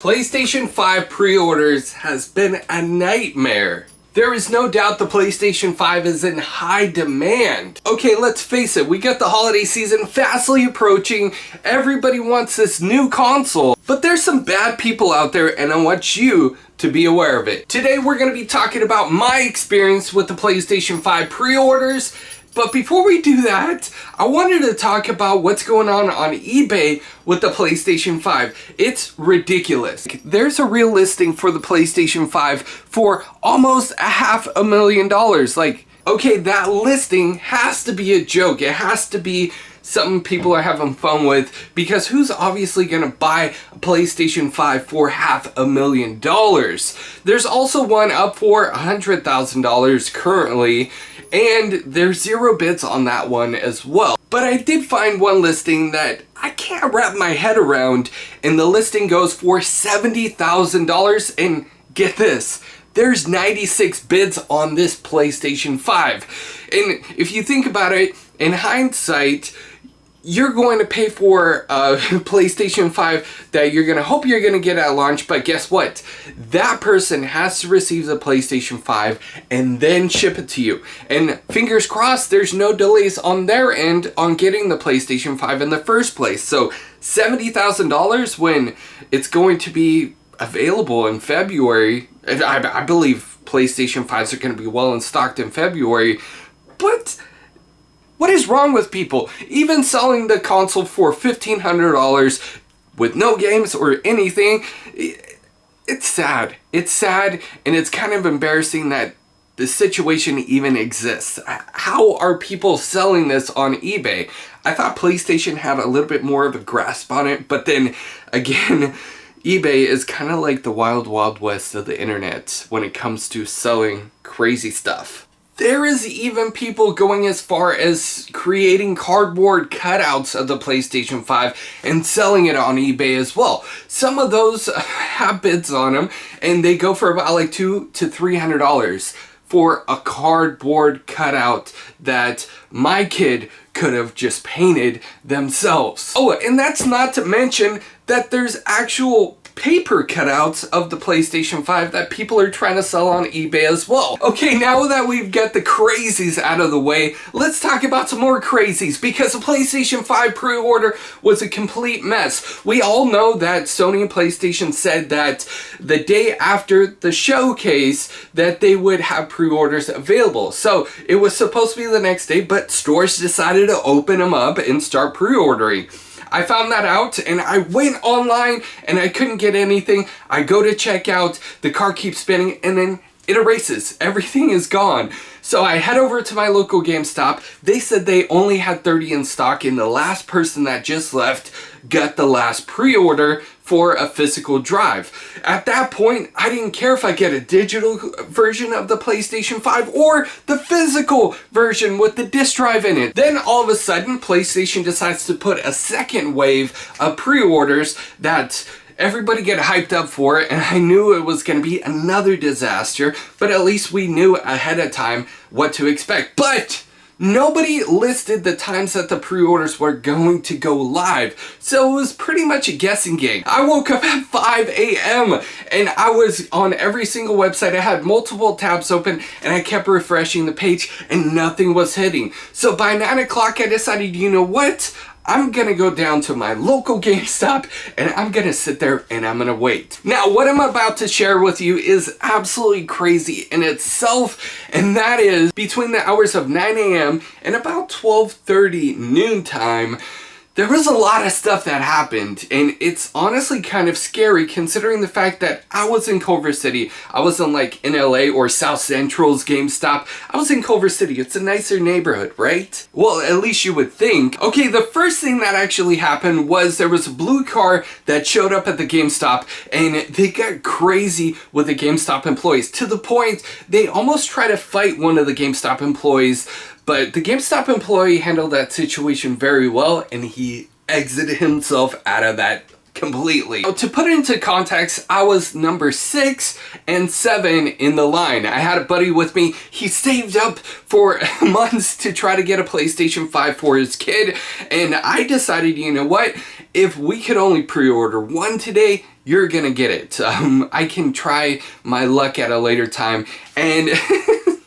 PlayStation 5 pre-orders has been a nightmare. There is no doubt the PlayStation 5 is in high demand. Okay, let's face it, we got the holiday season fastly approaching. Everybody wants this new console. But there's some bad people out there and I want you to be aware of it. Today we're going to be talking about my experience with the PlayStation 5 pre-orders. But before we do that, I wanted to talk about what's going on eBay with the PlayStation 5. It's ridiculous. There's a real listing for the PlayStation 5 for almost $500,000. Like, okay, that listing has to be a joke. It has to be something people are having fun with, because who's obviously gonna buy a PlayStation 5 for $500,000? There's also one up for $100,000 currently, and there's 0 bids on that one as well. But I did find one listing that I can't wrap my head around, and the listing goes for $70,000, and get this, there's 96 bids on this PlayStation 5. And if you think about it, in hindsight, you're going to pay for a PlayStation 5 that you're going to hope you're going to get at launch, but guess what? That person has to receive the PlayStation 5 and then ship it to you. And fingers crossed, there's no delays on their end on getting the PlayStation 5 in the first place. So $70,000 when it's going to be available in February. I believe PlayStation 5s are going to be well in stocked in February, but what is wrong with people? Even selling the console for $1,500 with no games or anything, it's sad. It's sad, and it's kind of embarrassing that this situation even exists. How are people selling this on eBay? I thought PlayStation had a little bit more of a grasp on it, but then again, eBay is kind of like the wild, wild west of the internet when it comes to selling crazy stuff. There is even people going as far as creating cardboard cutouts of the PlayStation 5 and selling it on eBay as well. Some of those have bids on them, and they go for about like $200 to $300 for a cardboard cutout that my kid could have just painted themselves. Oh, and that's not to mention that there's actual paper cutouts of the PlayStation 5 that people are trying to sell on eBay as well. Okay, now that we've got the crazies out of the way, let's talk about some more crazies, because the PlayStation 5 pre-order was a complete mess. We all know that Sony and PlayStation said that the day after the showcase that they would have pre-orders available. So it was supposed to be the next day, but stores decided to open them up and start pre-ordering. I found that out and I went online and I couldn't get anything. I go to check out, the car keeps spinning, and then it erases. Everything is gone. So I head over to my local GameStop. They said they only had 30 in stock, and the last person that just left got the last pre-order for a physical drive. At that point, I didn't care if I get a digital version of the PlayStation 5 or the physical version with the disc drive in it. Then all of a sudden, PlayStation decides to put a second wave of pre-orders that everybody get hyped up for it, and I knew it was going to be another disaster, but at least we knew ahead of time what to expect. But nobody listed the times that the pre-orders were going to go live, so it was pretty much a guessing game. I woke up at 5 a.m. and I was on every single website. I had multiple tabs open and I kept refreshing the page and nothing was hitting. So by 9 o'clock I decided, you know what? I'm gonna go down to my local GameStop and I'm gonna sit there and I'm gonna wait. Now, what I'm about to share with you is absolutely crazy in itself, and that is between the hours of 9 a.m. and about 12:30 noontime, there was a lot of stuff that happened, and it's honestly kind of scary considering the fact that I was in Culver City. I wasn't like in LA or South Central's GameStop. I was in Culver City. It's a nicer neighborhood, right? Well, at least you would think. Okay, the first thing that actually happened was there was a blue car that showed up at the GameStop, and they got crazy with the GameStop employees to the point they almost tried to fight one of the GameStop employees. But the GameStop employee handled that situation very well, and he exited himself out of that completely. Now, to put it into context, I was number 6 and 7 in the line. I had a buddy with me. He saved up for months to try to get a PlayStation 5 for his kid, and I decided, you know what? If we could only pre-order one today, you're gonna get it. I can try my luck at a later time. And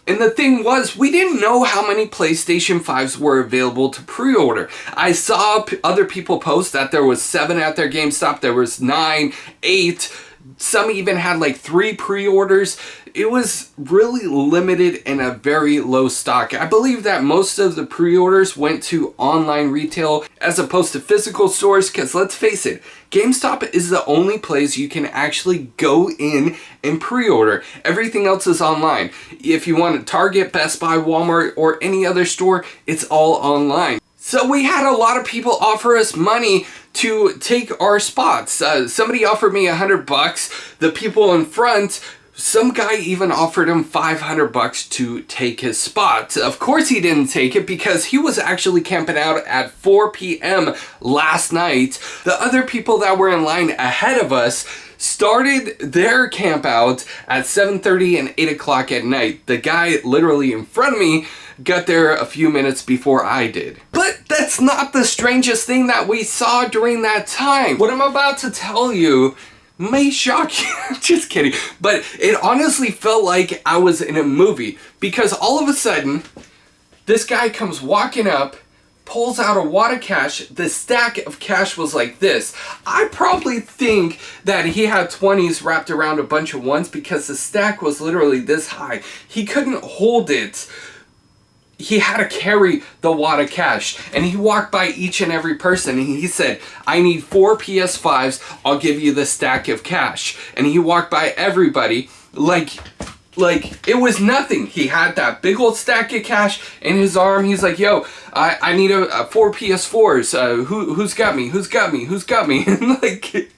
and the thing was, we didn't know how many PlayStation 5s were available to pre-order. I saw other people post that there was 7 at their GameStop, there was 9, 8, some even had like 3 pre-orders. It was really limited and a very low stock. I believe that most of the pre-orders went to online retail as opposed to physical stores, because let's face it, GameStop is the only place you can actually go in and pre-order. Everything else is online. If you want Target, Best Buy, Walmart, or any other store, it's all online. So we had a lot of people offer us money to take our spots. Somebody offered me $100. The people in front, some guy even offered him $500 to take his spot. Of course he didn't take it because he was actually camping out at 4 p.m. last night. The other people that were in line ahead of us started their camp out at 7:30 and 8 o'clock at night. The guy literally in front of me got there a few minutes before I did. But that's not the strangest thing that we saw during that time. What I'm about to tell you may shock you. Just kidding. But it honestly felt like I was in a movie, because all of a sudden, this guy comes walking up, pulls out a wad of cash. The stack of cash was like this. I probably think that he had 20s wrapped around a bunch of ones, because the stack was literally this high. He couldn't hold it. He had to carry the wad of cash, and he walked by each and every person and he said, I need 4 PS5s, I'll give you the stack of cash. And he walked by everybody like it was nothing. He had that big old stack of cash in his arm. He's like, yo, I need a 4 PS4s. Who's got me? Who's got me? Who's got me? And like,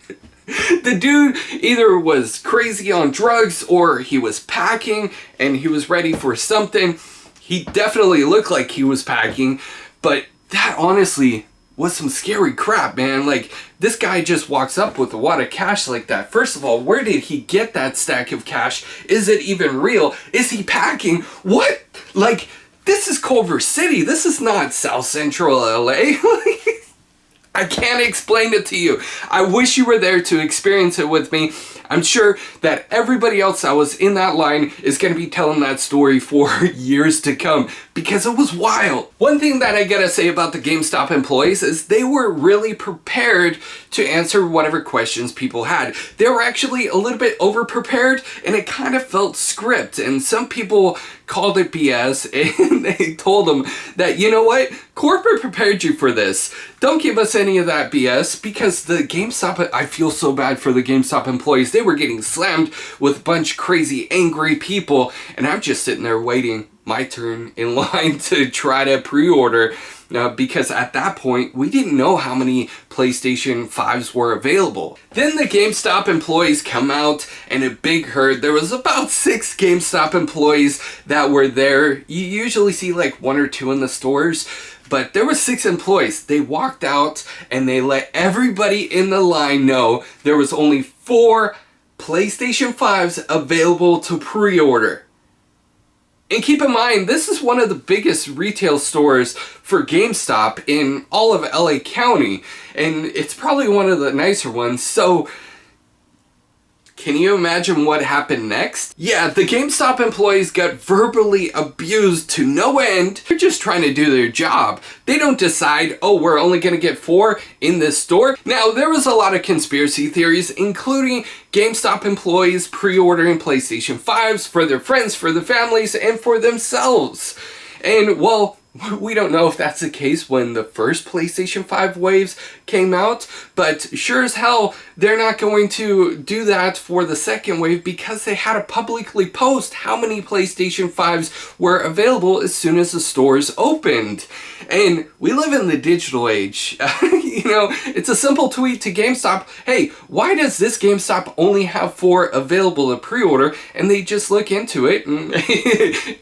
the dude either was crazy on drugs or he was packing and he was ready for something. He definitely looked like he was packing, but that honestly was some scary crap, man. Like, this guy just walks up with a wad of cash like that. First of all, where did he get that stack of cash? Is it even real? Is he packing? What? Like, this is Culver City. This is not South Central LA. I can't explain it to you. I wish you were there to experience it with me. I'm sure that everybody else that was in that line is going to be telling that story for years to come, because it was wild. One thing that I gotta say about the GameStop employees is they were really prepared to answer whatever questions people had. They were actually a little bit over-prepared, and it kind of felt script, and some people called it BS, and they told them that, you know what, corporate prepared you for this. Don't give us any of that BS, because the GameStop, I feel so bad for the GameStop employees. They were getting slammed with a bunch of crazy angry people, and I'm just sitting there waiting my turn in line to try to pre-order, because at that point we didn't know how many PlayStation 5s were available. Then the GameStop employees come out in a big herd. There was about 6 GameStop employees that were there. You usually see like 1 or 2 in the stores, but there were 6 employees. They walked out and they let everybody in the line know there was only 4 PlayStation 5s available to pre-order. And keep in mind, this is one of the biggest retail stores for GameStop in all of LA County, and it's probably one of the nicer ones, so can you imagine what happened next? Yeah, the GameStop employees got verbally abused to no end. They're just trying to do their job. They don't decide, oh, we're only gonna get 4 in this store. Now, there was a lot of conspiracy theories, including GameStop employees pre-ordering PlayStation 5s for their friends, for their families, and for themselves. And, well, we don't know if that's the case when the first PlayStation 5 waves came out, but sure as hell, they're not going to do that for the second wave, because they had to publicly post how many PlayStation 5s were available as soon as the stores opened. And we live in the digital age. You know, it's a simple tweet to GameStop, hey, why does this GameStop only have 4 available to pre-order? And they just look into it, and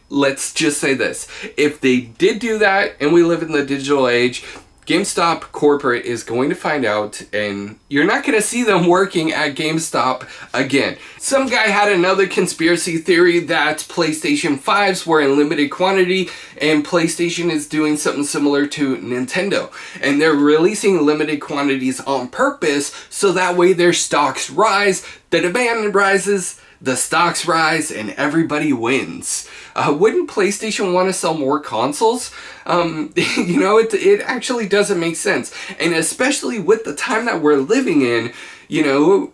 let's just say this. If they did do that, and we live in the digital age, GameStop corporate is going to find out, and you're not going to see them working at GameStop again. Some guy had another conspiracy theory that PlayStation 5s were in limited quantity, and PlayStation is doing something similar to Nintendo. And they're releasing limited quantities on purpose, so that way their stocks rise, the demand rises, the stocks rise, and everybody wins. Wouldn't PlayStation want to sell more consoles? You know, it actually doesn't make sense. And especially with the time that we're living in, you know,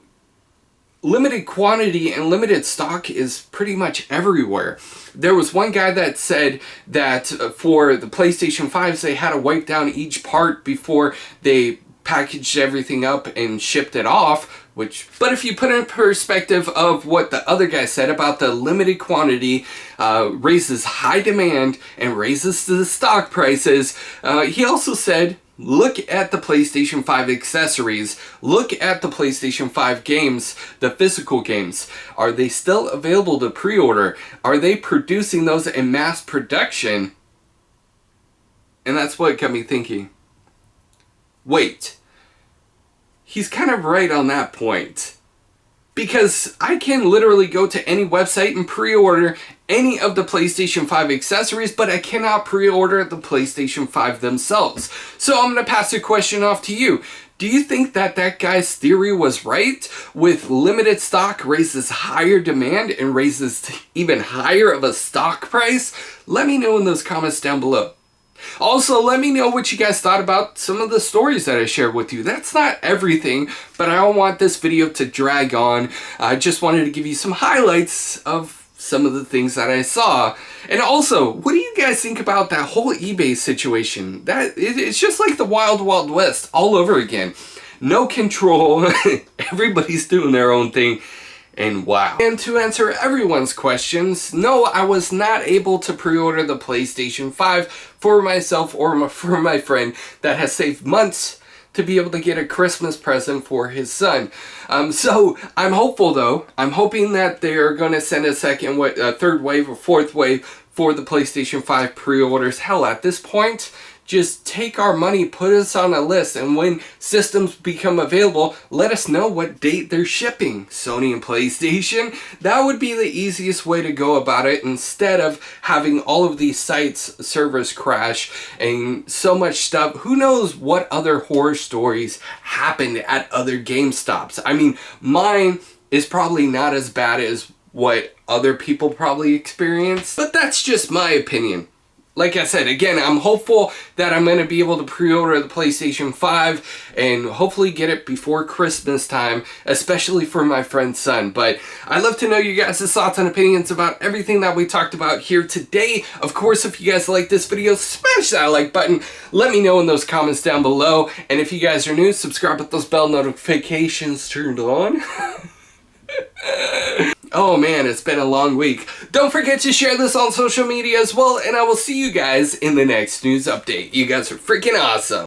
limited quantity and limited stock is pretty much everywhere. There was one guy that said that for the PlayStation 5s, they had to wipe down each part before they packaged everything up and shipped it off. But if you put in perspective of what the other guy said about the limited quantity raises high demand and raises the stock prices, he also said, look at the PlayStation 5 accessories, look at the PlayStation 5 games, the physical games. Are they still available to pre-order? Are they producing those in mass production? And that's what got me thinking, wait. He's kind of right on that point. Because I can literally go to any website and pre-order any of the PlayStation 5 accessories, but I cannot pre-order the PlayStation 5 themselves. So I'm going to pass the question off to you. Do you think that that guy's theory was right? With limited stock raises higher demand and raises even higher of a stock price? Let me know in those comments down below. Also, let me know what you guys thought about some of the stories that I shared with you. That's not everything, but I don't want this video to drag on. I just wanted to give you some highlights of some of the things that I saw. And also, what do you guys think about that whole eBay situation? It's just like the Wild Wild West all over again. No control. Everybody's doing their own thing. And wow. And to answer everyone's questions, no, I was not able to pre-order the PlayStation 5 for myself or for my friend that has saved months to be able to get a Christmas present for his son. So I'm hopeful though. I'm hoping that they're going to send a third wave or fourth wave for the PlayStation 5 pre-orders. Hell, at this point, just take our money, put us on a list, and when systems become available, let us know what date they're shipping. Sony and PlayStation, that would be the easiest way to go about it instead of having all of these sites, servers crash, and so much stuff. Who knows what other horror stories happened at other GameStops? I mean, mine is probably not as bad as what other people probably experience, but that's just my opinion. Like I said, again, I'm hopeful that I'm going to be able to pre-order the PlayStation 5 and hopefully get it before Christmas time, especially for my friend's son. But I'd love to know you guys' thoughts and opinions about everything that we talked about here today. Of course, if you guys like this video, smash that like button. Let me know in those comments down below. And if you guys are new, subscribe with those bell notifications turned on. Oh man, it's been a long week. Don't forget to share this on social media as well, and I will see you guys in the next news update. You guys are freaking awesome.